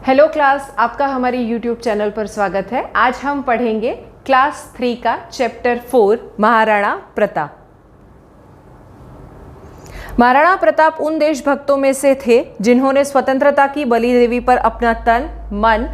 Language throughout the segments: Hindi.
हेलो क्लास, आपका हमारे YouTube चैनल पर स्वागत है। आज हम पढ़ेंगे क्लास 3 का चैप्टर 4 महाराणा प्रताप। महाराणा प्रताप उन देशभक्तों में से थे जिन्होंने स्वतंत्रता की बलि देवी पर अपना तन, मन,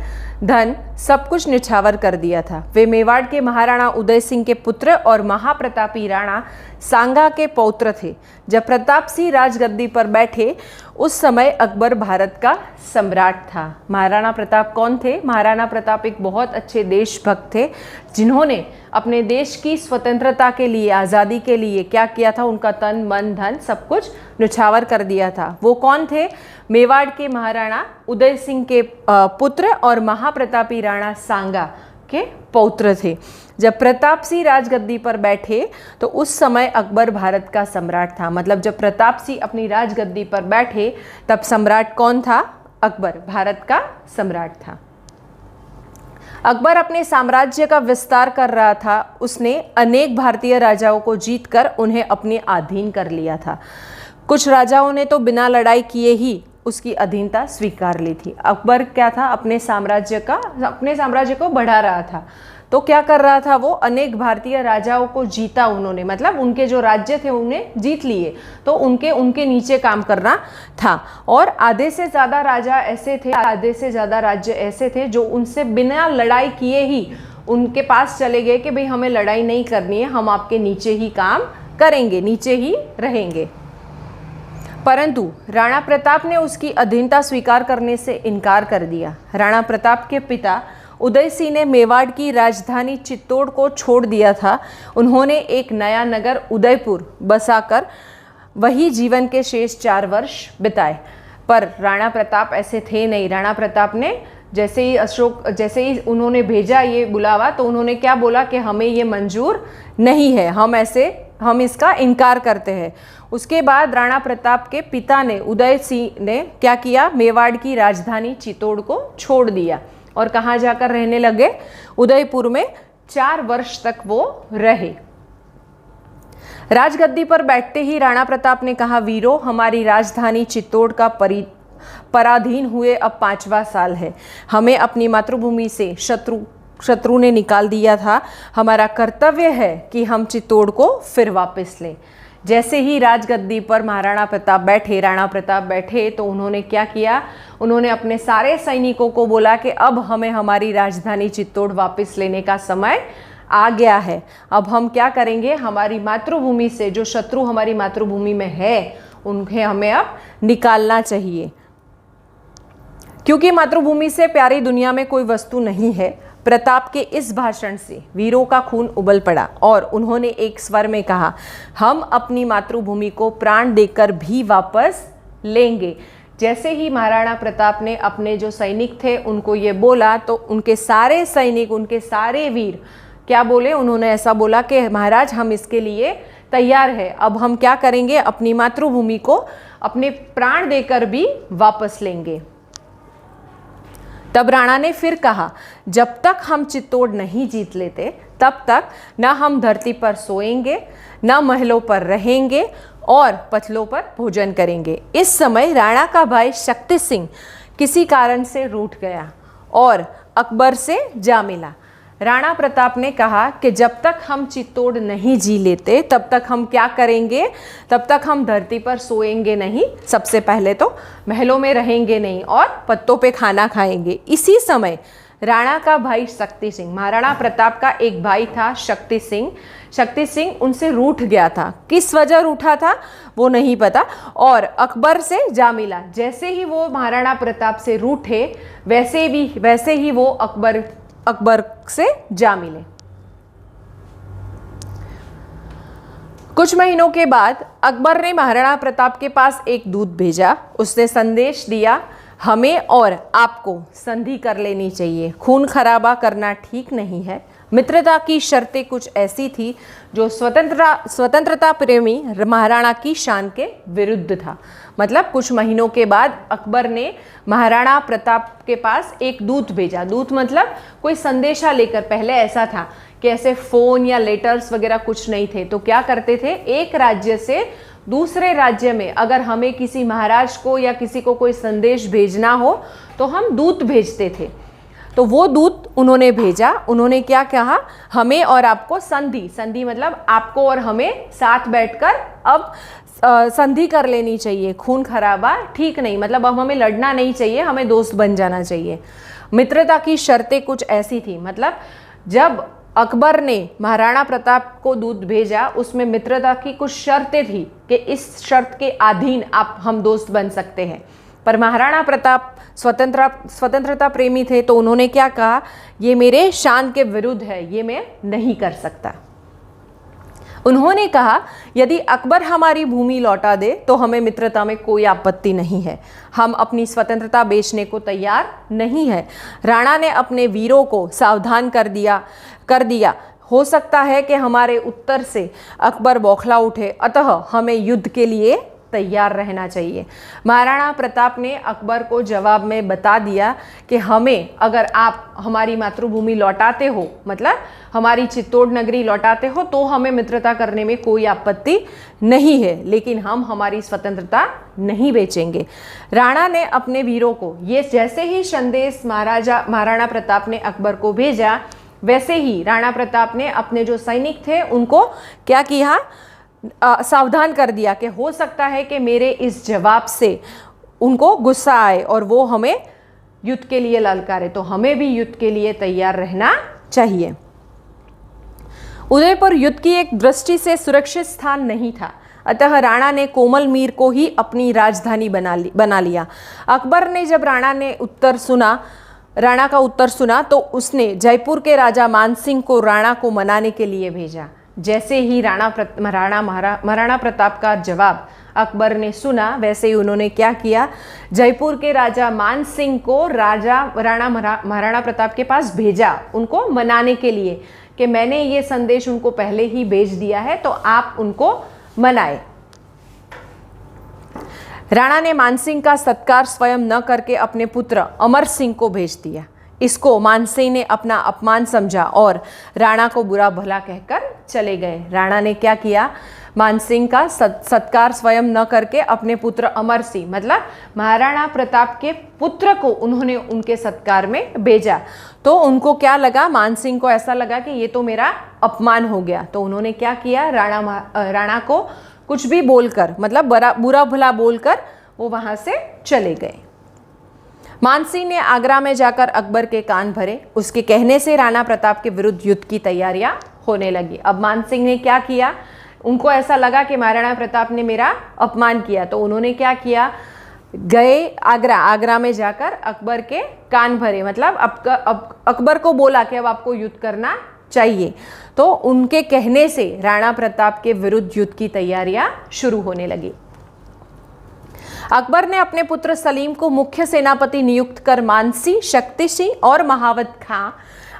धन सब कुछ निछावर कर दिया था। वे मेवाड़ के महाराणा उदय सिंह के पुत्र और महाप्रतापी राणा सांगा के पौत्र थे। जब प्रताप सिंह राजगद्दी पर बैठे उस समय अकबर भारत का सम्राट था। महाराणा प्रताप कौन थे? महाराणा प्रताप एक बहुत अच्छे देशभक्त थे जिन्होंने अपने देश की स्वतंत्रता के लिए, आज़ादी के लिए क्या किया था? उनका तन, मन, धन सब कुछ न्यौछावर कर दिया था। वो कौन थे? मेवाड़ के महाराणा उदय सिंह के पुत्र और महाप्रतापी राणा सांगा के पौत्र थे। जब प्रताप सिंह राजगद्दी पर बैठे तो उस समय अकबर भारत का सम्राट था। मतलब जब प्रताप सिंह अपनी राजगद्दी पर बैठे तब सम्राट कौन था? अकबर भारत का सम्राट था। अकबर अपने साम्राज्य का विस्तार कर रहा था। उसने अनेक भारतीय राजाओं को जीतकर उन्हें अपने अधीन कर लिया था। कुछ राजाओं ने तो बिना लड़ाई किए ही उसकी अधीनता स्वीकार ली थी। अकबर क्या था? अपने साम्राज्य को बढ़ा रहा था। तो क्या कर रहा था वो? अनेक भारतीय राजाओं को जीता उन्होंने, मतलब उनके जो राज्य थे उन्हें जीत लिए, तो उनके नीचे काम करना था। और आधे से ज़्यादा राजा ऐसे थे, आधे से ज़्यादा राज्य ऐसे थे जो उनसे बिना लड़ाई किए ही उनके पास चले गए कि भाई हमें लड़ाई नहीं करनी है, हम आपके नीचे ही काम करेंगे, नीचे ही रहेंगे। परंतु राणा प्रताप ने उसकी अधीनता स्वीकार करने से इनकार कर दिया। राणा प्रताप के पिता उदय सिंह ने मेवाड़ की राजधानी चित्तौड़ को छोड़ दिया था। उन्होंने एक नया नगर उदयपुर बसाकर वही जीवन के शेष 4 वर्ष बिताए। पर राणा प्रताप ऐसे थे नहीं। राणा प्रताप ने जैसे ही उन्होंने भेजा ये बुलावा तो उन्होंने क्या बोला कि हमें ये मंजूर नहीं है, हम इसका इनकार करते हैं। उसके बाद राणा प्रताप के पिता ने, उदय सिंह ने क्या किया? मेवाड़ की राजधानी चित्तौड़ को छोड़ दिया और कहाँ जाकर रहने लगे? उदयपुर में 4 वर्ष तक वो रहे। राजगद्दी पर बैठते ही राणा प्रताप ने कहा, वीरों, हमारी राजधानी चित्तौड़ का पराधीन हुए अब 5वां साल है। हमें अपनी मातृभूमि से शत्रु ने निकाल दिया था। हमारा कर्तव्य है कि हम चित्तौड़ को फिर वापस लें। जैसे ही राजगद्दी पर राणा प्रताप बैठे तो उन्होंने क्या किया? उन्होंने अपने सारे सैनिकों को बोला कि अब हमें हमारी राजधानी चित्तौड़ वापस लेने का समय आ गया है। अब हम क्या करेंगे? हमारी मातृभूमि से जो शत्रु हमारी मातृभूमि में है उन्हें हमें अब निकालना चाहिए, क्योंकि मातृभूमि से प्यारी दुनिया में कोई वस्तु नहीं है। प्रताप के इस भाषण से वीरों का खून उबल पड़ा और उन्होंने एक स्वर में कहा, हम अपनी मातृभूमि को प्राण देकर भी वापस लेंगे। जैसे ही महाराणा प्रताप ने अपने जो सैनिक थे उनको ये बोला तो उनके सारे सैनिक, उनके सारे वीर क्या बोले? उन्होंने ऐसा बोला कि महाराज, हम इसके लिए तैयार है। अब हम क्या करेंगे? अपनी मातृभूमि को अपने प्राण देकर भी वापस लेंगे। तब राणा ने फिर कहा, जब तक हम चित्तौड़ नहीं जीत लेते तब तक न हम धरती पर सोएंगे, न महलों पर रहेंगे और पथलों पर भोजन करेंगे। इस समय राणा का भाई शक्ति सिंह किसी कारण से रूठ गया और अकबर से जा मिला। राणा प्रताप ने कहा कि जब तक हम चित्तौड़ नहीं जी लेते तब तक हम क्या करेंगे? तब तक हम धरती पर सोएंगे नहीं, सबसे पहले तो महलों में रहेंगे नहीं और पत्तों पे खाना खाएंगे। इसी समय राणा का भाई शक्ति सिंह, महाराणा प्रताप का एक भाई था शक्ति सिंह उनसे रूठ गया था। किस वजह रूठा था वो नहीं पता, और अकबर से जा मिला। जैसे ही वो महाराणा प्रताप से रूठे वैसे ही वो अकबर से जा मिले। कुछ महीनों के बाद अकबर ने महाराणा प्रताप के पास एक दूत भेजा। उसने संदेश दिया, हमें और आपको संधि कर लेनी चाहिए, खून खराबा करना ठीक नहीं है। मित्रता की शर्तें कुछ ऐसी थी जो स्वतंत्रता प्रेमी महाराणा की शान के विरुद्ध था। मतलब कुछ महीनों के बाद अकबर ने महाराणा प्रताप के पास एक दूत भेजा। दूत मतलब कोई संदेशा लेकर। पहले ऐसा था कि ऐसे फ़ोन या लेटर्स वगैरह कुछ नहीं थे, तो क्या करते थे, एक राज्य से दूसरे राज्य में अगर हमें किसी महाराज को या किसी को कोई संदेश भेजना हो तो हम दूत भेजते थे। तो वो दूत उन्होंने भेजा। उन्होंने क्या कहा, हमें और आपको संधि, संधि मतलब आपको और हमें साथ बैठकर अब संधि कर लेनी चाहिए। खून खराबा ठीक नहीं, मतलब अब हमें लड़ना नहीं चाहिए, हमें दोस्त बन जाना चाहिए। मित्रता की शर्तें कुछ ऐसी थी, मतलब जब अकबर ने महाराणा प्रताप को दूत भेजा उसमें मित्रता की कुछ शर्तें थी कि इस शर्त के अधीन आप हम दोस्त बन सकते हैं। पर महाराणा प्रताप स्वतंत्रता प्रेमी थे, तो उन्होंने क्या कहा, ये मेरे शान के विरुद्ध है, ये मैं नहीं कर सकता। उन्होंने कहा यदि अकबर हमारी भूमि लौटा दे तो हमें मित्रता में कोई आपत्ति नहीं है, हम अपनी स्वतंत्रता बेचने को तैयार नहीं है। राणा ने अपने वीरों को सावधान कर दिया हो सकता है कि हमारे उत्तर से अकबर बौखला उठे, अतः हमें युद्ध के लिए तैयार रहना चाहिए। महाराणा प्रताप ने अकबर को जवाब में बता दिया कि हमें, अगर आप हमारी मातृभूमि लौटाते हो, मतलब हमारी चित्तौड़ नगरी लौटाते हो, तो हमें मित्रता करने में कोई आपत्ति नहीं है, लेकिन हम हमारी स्वतंत्रता नहीं बेचेंगे। राणा ने अपने वीरों को ये जैसे ही संदेश महाराणा प्रताप ने अकबर को भेजा, वैसे ही राणा प्रताप ने अपने जो सैनिक थे उनको क्या किया, सावधान कर दिया कि हो सकता है कि मेरे इस जवाब से उनको गुस्सा आए और वो हमें युद्ध के लिए ललकारे, तो हमें भी युद्ध के लिए तैयार रहना चाहिए। उदयपुर युद्ध की एक दृष्टि से सुरक्षित स्थान नहीं था, अतः राणा ने कोमल मीर को ही अपनी राजधानी बना लिया। अकबर ने जब राणा का उत्तर सुना तो उसने जयपुर के राजा मानसिंह को राणा को मनाने के लिए भेजा। जैसे ही महाराणा प्रताप का जवाब अकबर ने सुना, वैसे ही उन्होंने क्या किया, जयपुर के राजा मानसिंह को महाराणा प्रताप के पास भेजा, उनको मनाने के लिए कि मैंने ये संदेश उनको पहले ही भेज दिया है, तो आप उनको मनाए। राणा ने मानसिंह का सत्कार स्वयं न करके अपने पुत्र अमर सिंह को भेज दिया। इसको मानसिंह ने अपना अपमान समझा और राणा को बुरा भला कहकर चले गए। राणा ने क्या किया, मानसिंह का सत्कार स्वयं न करके अपने पुत्र अमर सिंह, मतलब महाराणा प्रताप के पुत्र को उन्होंने उनके सत्कार में भेजा। तो उनको क्या लगा, मानसिंह को ऐसा लगा कि ये तो मेरा अपमान हो गया। तो उन्होंने क्या किया, राणा को कुछ भी बोलकर, मतलब बुरा भला बोलकर वो वहां से चले गए। मानसिंह ने आगरा में जाकर अकबर के कान भरे। उसके कहने से राणा प्रताप के विरुद्ध युद्ध की तैयारियां होने लगी। अब मानसिंह ने क्या किया, उनको ऐसा लगा कि महाराणा प्रताप ने मेरा अपमान किया, तो उन्होंने क्या किया, गए आगरा में जाकर अकबर के कान भरे, मतलब अकबर को बोला कि अब आपको युद्ध करना चाहिए। तो उनके कहने से राणा प्रताप के विरुद्ध युद्ध की तैयारियां शुरू होने लगी। अकबर ने अपने पुत्र सलीम को मुख्य सेनापति नियुक्त कर मानसी, शक्ति सिंह और महावत खां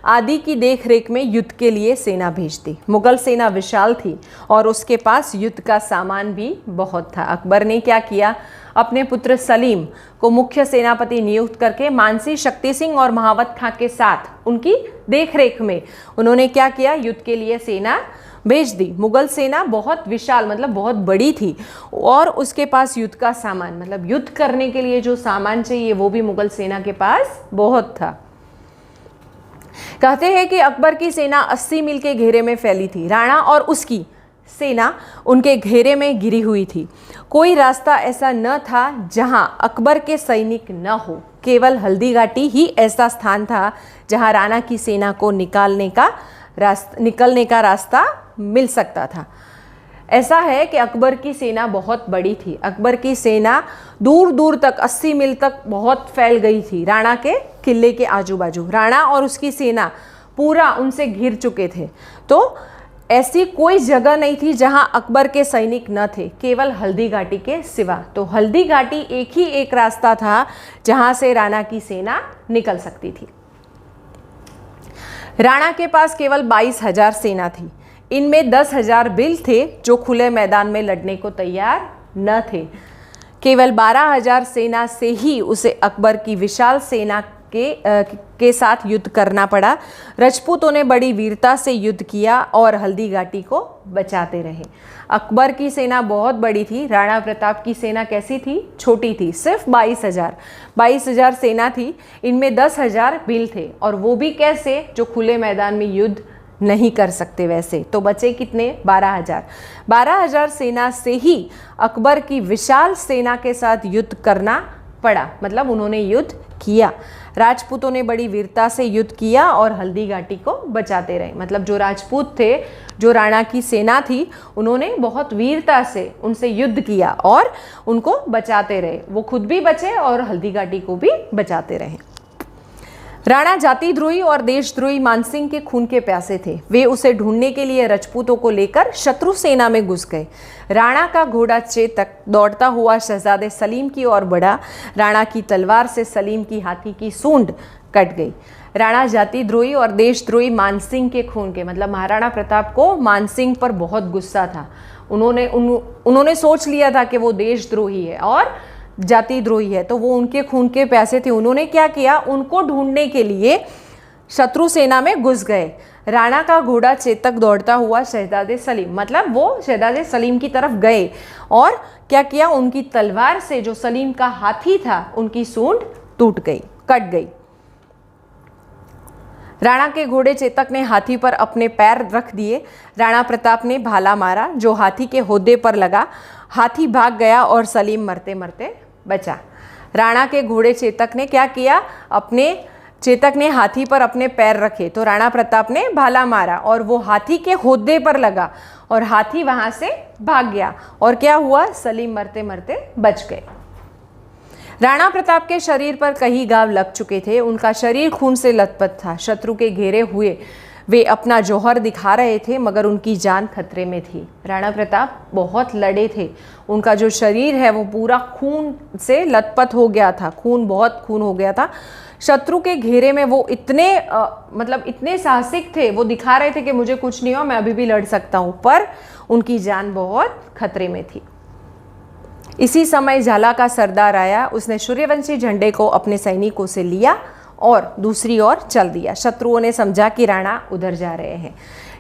आदि की देखरेख में युद्ध के लिए सेना भेज दी। मुगल सेना विशाल थी और उसके पास युद्ध का सामान भी बहुत था। अकबर ने क्या किया, अपने पुत्र सलीम को मुख्य सेनापति नियुक्त करके मानसी, शक्ति सिंह और महावत खां के साथ उनकी देखरेख में उन्होंने क्या किया, युद्ध के लिए सेना भेज दी। मुगल सेना बहुत विशाल, मतलब बहुत बड़ी थी और उसके पास युद्ध का सामान, मतलब युद्ध करने के लिए जो सामान चाहिए वो भी मुगल सेना के पास बहुत था। कहते हैं कि अकबर की सेना 80 मील के घेरे में फैली थी। राणा और उसकी सेना उनके घेरे में घिरी हुई थी। कोई रास्ता ऐसा न था जहां अकबर के सैनिक न हो। केवल हल्दी घाटी ही ऐसा स्थान था जहां राणा की सेना को निकलने का रास्ता मिल सकता था। ऐसा है कि अकबर की सेना बहुत बड़ी थी। अकबर की सेना दूर दूर तक 80 मील तक बहुत फैल गई थी राणा के किले के आजू बाजू। राणा और उसकी सेना पूरा उनसे घिर चुके थे। तो ऐसी कोई जगह नहीं थी जहां अकबर के सैनिक न थे, केवल हल्दी घाटी के सिवा। तो हल्दी घाटी एक रास्ता था जहां से राणा की सेना निकल सकती थी। राणा के पास केवल 22,000 सेना थी। इनमें 10,000 बिल थे जो खुले मैदान में लड़ने को तैयार न थे। केवल 12,000 सेना से ही उसे अकबर की विशाल सेना के साथ युद्ध करना पड़ा। राजपूतों ने बड़ी वीरता से युद्ध किया और हल्दी घाटी को बचाते रहे। अकबर की सेना बहुत बड़ी थी, राणा प्रताप की सेना कैसी थी? छोटी थी, सिर्फ 22,000 सेना थी। इनमें 10,000 भील थे, और वो भी कैसे? जो खुले मैदान में युद्ध नहीं कर सकते वैसे। तो बचे कितने? 12,000 सेना से ही अकबर की विशाल सेना के साथ युद्ध करना पड़ा, मतलब उन्होंने युद्ध किया। राजपूतों ने बड़ी वीरता से युद्ध किया और हल्दी घाटी को बचाते रहे। मतलब जो राजपूत थे, जो राणा की सेना थी, उन्होंने बहुत वीरता से उनसे युद्ध किया और उनको बचाते रहे। वो खुद भी बचे और हल्दी घाटी को भी बचाते रहे। राणा जातिद्रोही और देशद्रोही मानसिंह के खून के प्यासे थे। वे उसे ढूंढने के लिए राजपूतों को लेकर शत्रु सेना में घुस गए। राणा का घोड़ा चेतक दौड़ता हुआ शहजादे सलीम की ओर बढ़ा। राणा की तलवार से सलीम की हाथी की सूंड कट गई। राणा जातिद्रोही और देशद्रोही मानसिंह के खून के, मतलब महाराणा प्रताप को मानसिंह पर बहुत गुस्सा था। उन्होंने सोच लिया था कि वो देशद्रोही है और जातिद्रोही है, तो वो उनके खून के प्यासे थे। उन्होंने क्या किया? उनको ढूंढने के लिए शत्रु सेना में घुस गए। राणा का घोड़ा चेतक दौड़ता हुआ शहजादे सलीम, मतलब वो शहजादे सलीम की तरफ गए और क्या किया? उनकी तलवार से जो सलीम का हाथी था, उनकी सूंड कट गई। राणा के घोड़े चेतक ने हाथी पर अपने पैर रख दिए। राणा प्रताप ने भाला मारा जो हाथी के होदे पर लगा। हाथी भाग गया और सलीम मरते मरते बचा। राणा के घोड़े चेतक ने क्या किया? चेतक ने हाथी पर अपने पैर रखे, तो राणा प्रताप ने भाला मारा और वो हाथी के होदे पर लगा और हाथी वहां से भाग गया। और क्या हुआ? सलीम मरते मरते बच गए। राणा प्रताप के शरीर पर कई घाव लग चुके थे। उनका शरीर खून से लथपथ था। शत्रु के घेरे हुए वे अपना जौहर दिखा रहे थे, मगर उनकी जान खतरे में थी। राणा प्रताप बहुत लड़े थे। उनका जो शरीर है वो पूरा खून से लथपथ हो गया था, बहुत खून हो गया था। शत्रु के घेरे में वो इतने साहसिक थे, वो दिखा रहे थे कि मुझे कुछ नहीं हो, मैं अभी भी लड़ सकता हूँ, पर उनकी जान बहुत खतरे में थी। इसी समय झाला का सरदार आया। उसने सूर्यवंशी झंडे को अपने सैनिकों से लिया और दूसरी ओर चल दिया। शत्रुओं ने समझा कि राणा उधर जा रहे हैं।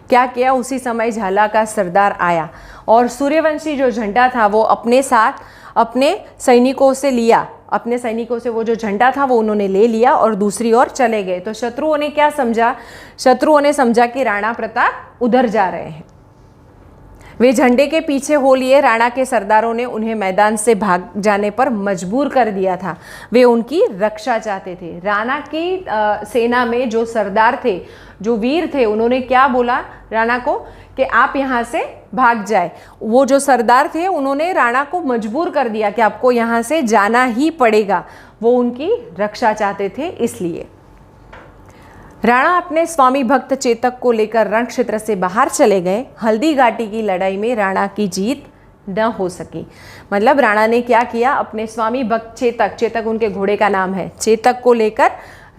क्या किया? उसी समय झाला का सरदार आया और सूर्यवंशी जो झंडा था वो अपने साथ अपने सैनिकों से लिया। अपने सैनिकों से वो जो झंडा था वो उन्होंने ले लिया और दूसरी ओर चले गए। तो शत्रुओं ने क्या समझा? शत्रुओं ने समझा कि राणा प्रताप उधर जा रहे हैं। वे झंडे के पीछे हो लिए। राणा के सरदारों ने उन्हें मैदान से भाग जाने पर मजबूर कर दिया था। वे उनकी रक्षा चाहते थे। राणा की सेना में जो सरदार थे, जो वीर थे, उन्होंने क्या बोला राणा को कि आप यहाँ से भाग जाए। वो जो सरदार थे उन्होंने राणा को मजबूर कर दिया कि आपको यहाँ से जाना ही पड़ेगा। वो उनकी रक्षा चाहते थे इसलिए। राणा अपने स्वामी भक्त चेतक को लेकर रण क्षेत्र से बाहर चले गए। हल्दी घाटी की लड़ाई में राणा की जीत न हो सकी। मतलब राणा ने क्या किया? अपने स्वामी भक्त चेतक उनके घोड़े का नाम है, चेतक को लेकर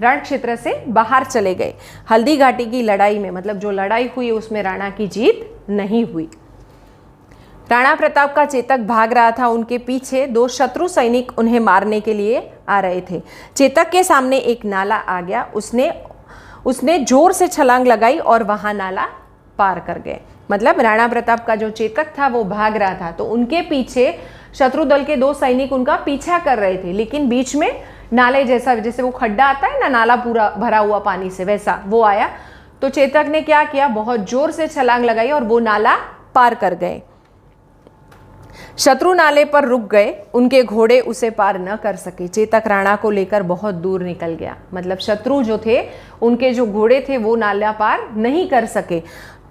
रण क्षेत्र से बाहर चले गए। हल्दी घाटी की लड़ाई में, मतलब जो लड़ाई हुई उसमें राणा की जीत नहीं हुई। राणा प्रताप का चेतक भाग रहा था। उनके पीछे 2 शत्रु सैनिक उन्हें मारने के लिए आ रहे थे। चेतक के सामने एक नाला आ गया। उसने जोर से छलांग लगाई और वहां नाला पार कर गए। मतलब राणा प्रताप का जो चेतक था वो भाग रहा था, तो उनके पीछे शत्रु दल के 2 सैनिक उनका पीछा कर रहे थे, लेकिन बीच में नाले जैसे वो खड्डा आता है ना, नाला पूरा भरा हुआ पानी से, वैसा वो आया। तो चेतक ने क्या किया? बहुत जोर से छलांग लगाई और वो नाला पार कर गए। शत्रु नाले पर रुक गए। उनके घोड़े उसे पार न कर सके। चेतक राणा को लेकर बहुत दूर निकल गया। मतलब शत्रु जो थे, उनके जो घोड़े थे वो नाला पार नहीं कर सके।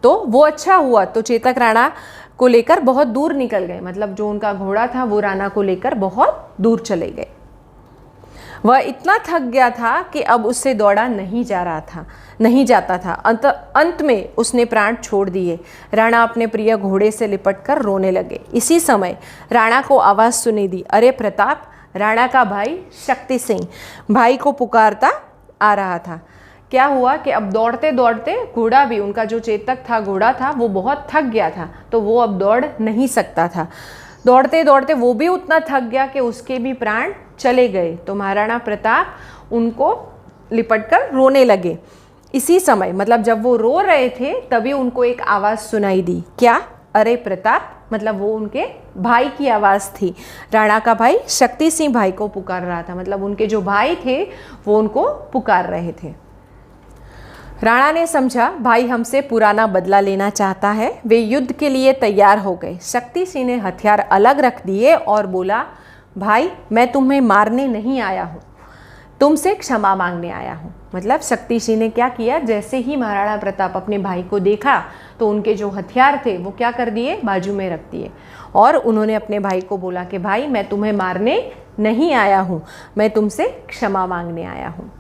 तो वो अच्छा हुआ, तो चेतक राणा को लेकर बहुत दूर निकल गए। मतलब जो उनका घोड़ा था वो राणा को लेकर बहुत दूर चले गए। वह इतना थक गया था कि अब उससे दौड़ा नहीं जाता था। अंत में उसने प्राण छोड़ दिए। राणा अपने प्रिय घोड़े से लिपटकर रोने लगे। इसी समय राणा को आवाज़ सुनी दी, अरे प्रताप! राणा का भाई शक्ति सिंह भाई को पुकारता आ रहा था। क्या हुआ कि अब दौड़ते दौड़ते घोड़ा भी, उनका जो चेतक था, घोड़ा था, वो बहुत थक गया था, तो वो अब दौड़ नहीं सकता था। दौड़ते दौड़ते वो भी उतना थक गया कि उसके भी प्राण चले गए। तो महाराणा प्रताप उनको लिपटकर रोने लगे। इसी समय, मतलब जब वो रो रहे थे, तभी उनको एक आवाज़ सुनाई दी। क्या? अरे प्रताप! मतलब वो उनके भाई की आवाज़ थी। राणा का भाई शक्ति सिंह भाई को पुकार रहा था, मतलब उनके जो भाई थे वो उनको पुकार रहे थे। राणा ने समझा भाई हमसे पुराना बदला लेना चाहता है। वे युद्ध के लिए तैयार हो गए। शक्ति सिंह ने हथियार अलग रख दिए और बोला, भाई मैं तुम्हें मारने नहीं आया हूँ, तुमसे क्षमा मांगने आया हूँ। मतलब शक्ति सिंह ने क्या किया, जैसे ही महाराणा प्रताप अपने भाई को देखा तो उनके जो हथियार थे वो क्या कर दिए, बाजू में रख दिए और उन्होंने अपने भाई को बोला कि भाई मैं तुम्हें मारने नहीं आया हूँ, मैं तुमसे क्षमा मांगने आया हूँ।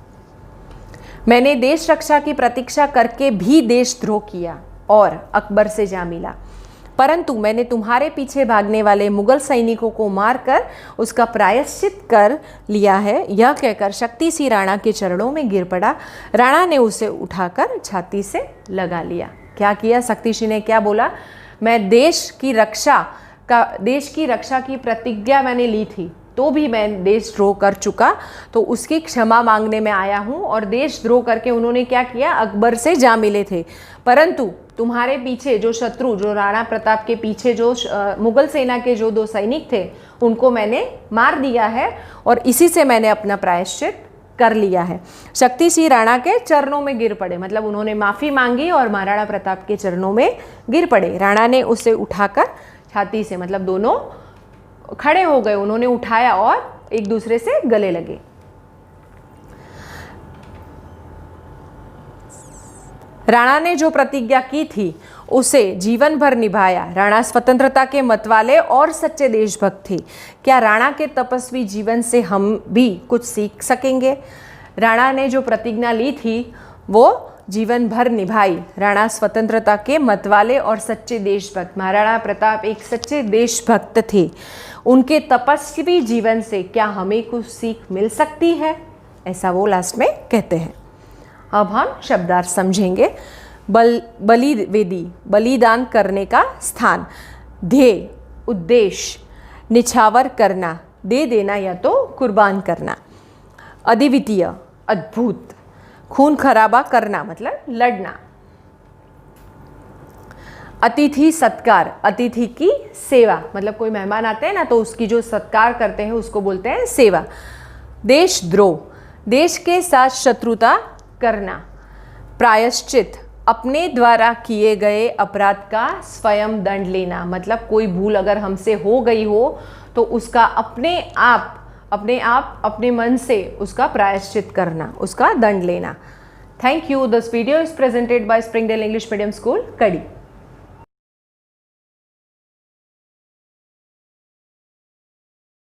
मैंने देश रक्षा की प्रतीक्षा करके भी देशद्रोह किया और अकबर से जा मिला, परंतु मैंने तुम्हारे पीछे भागने वाले मुगल सैनिकों को मारकर उसका प्रायश्चित कर लिया है। यह कहकर शक्ति सिंह राणा के चरणों में गिर पड़ा। राणा ने उसे उठाकर छाती से लगा लिया। क्या किया शक्ति सिंह ने, क्या बोला, मैं देश की रक्षा की प्रतिज्ञा मैंने ली थी तो भी मैं देशद्रोह कर चुका, तो उसकी क्षमा मांगने में आया हूँ। और देशद्रोह करके उन्होंने क्या किया, अकबर से जा मिले थे, परंतु तुम्हारे पीछे जो शत्रु, जो राणा प्रताप के पीछे जो मुगल सेना के जो 2 सैनिक थे उनको मैंने मार दिया है और इसी से मैंने अपना प्रायश्चित कर लिया है। शक्ति सिंह राणा के चरणों में गिर पड़े, मतलब उन्होंने माफ़ी मांगी और महाराणा प्रताप के चरणों में गिर पड़े। राणा ने उसे उठाकर छाती से, मतलब दोनों खड़े हो गए, उन्होंने उठाया और एक दूसरे से गले लगे। राणा ने जो प्रतिज्ञा की थी उसे जीवन भर निभाया। राणा स्वतंत्रता के मतवाले और सच्चे देशभक्त थे। क्या राणा के तपस्वी जीवन से हम भी कुछ सीख सकेंगे? राणा ने जो प्रतिज्ञा ली थी वो जीवन भर निभाई। राणा स्वतंत्रता के मतवाले और सच्चे देशभक्त, महाराणा प्रताप एक सच्चे देशभक्त थे। उनके तपस्वी जीवन से क्या हमें कुछ सीख मिल सकती है, ऐसा वो लास्ट में कहते हैं। अब हम शब्दार्थ समझेंगे। बलिवेदी, बलिदान करने का स्थान। ध्येय, उद्देश्य, निछावर करना, दे देना या तो कुर्बान करना। अद्वितीय, अद्भुत, खून खराबा करना मतलब लड़ना। अतिथि सत्कार, अतिथि की सेवा, मतलब कोई मेहमान आते हैं ना तो उसकी जो सत्कार करते हैं उसको बोलते हैं सेवा। देशद्रोह, देश के साथ शत्रुता करना। प्रायश्चित, अपने द्वारा किए गए अपराध का स्वयं दंड लेना, मतलब कोई भूल अगर हमसे हो गई हो तो उसका अपने आप अपने मन से उसका प्रायश्चित करना, उसका दंड लेना। Thank you. This video is presented by Springdale English medium school, कड़ी।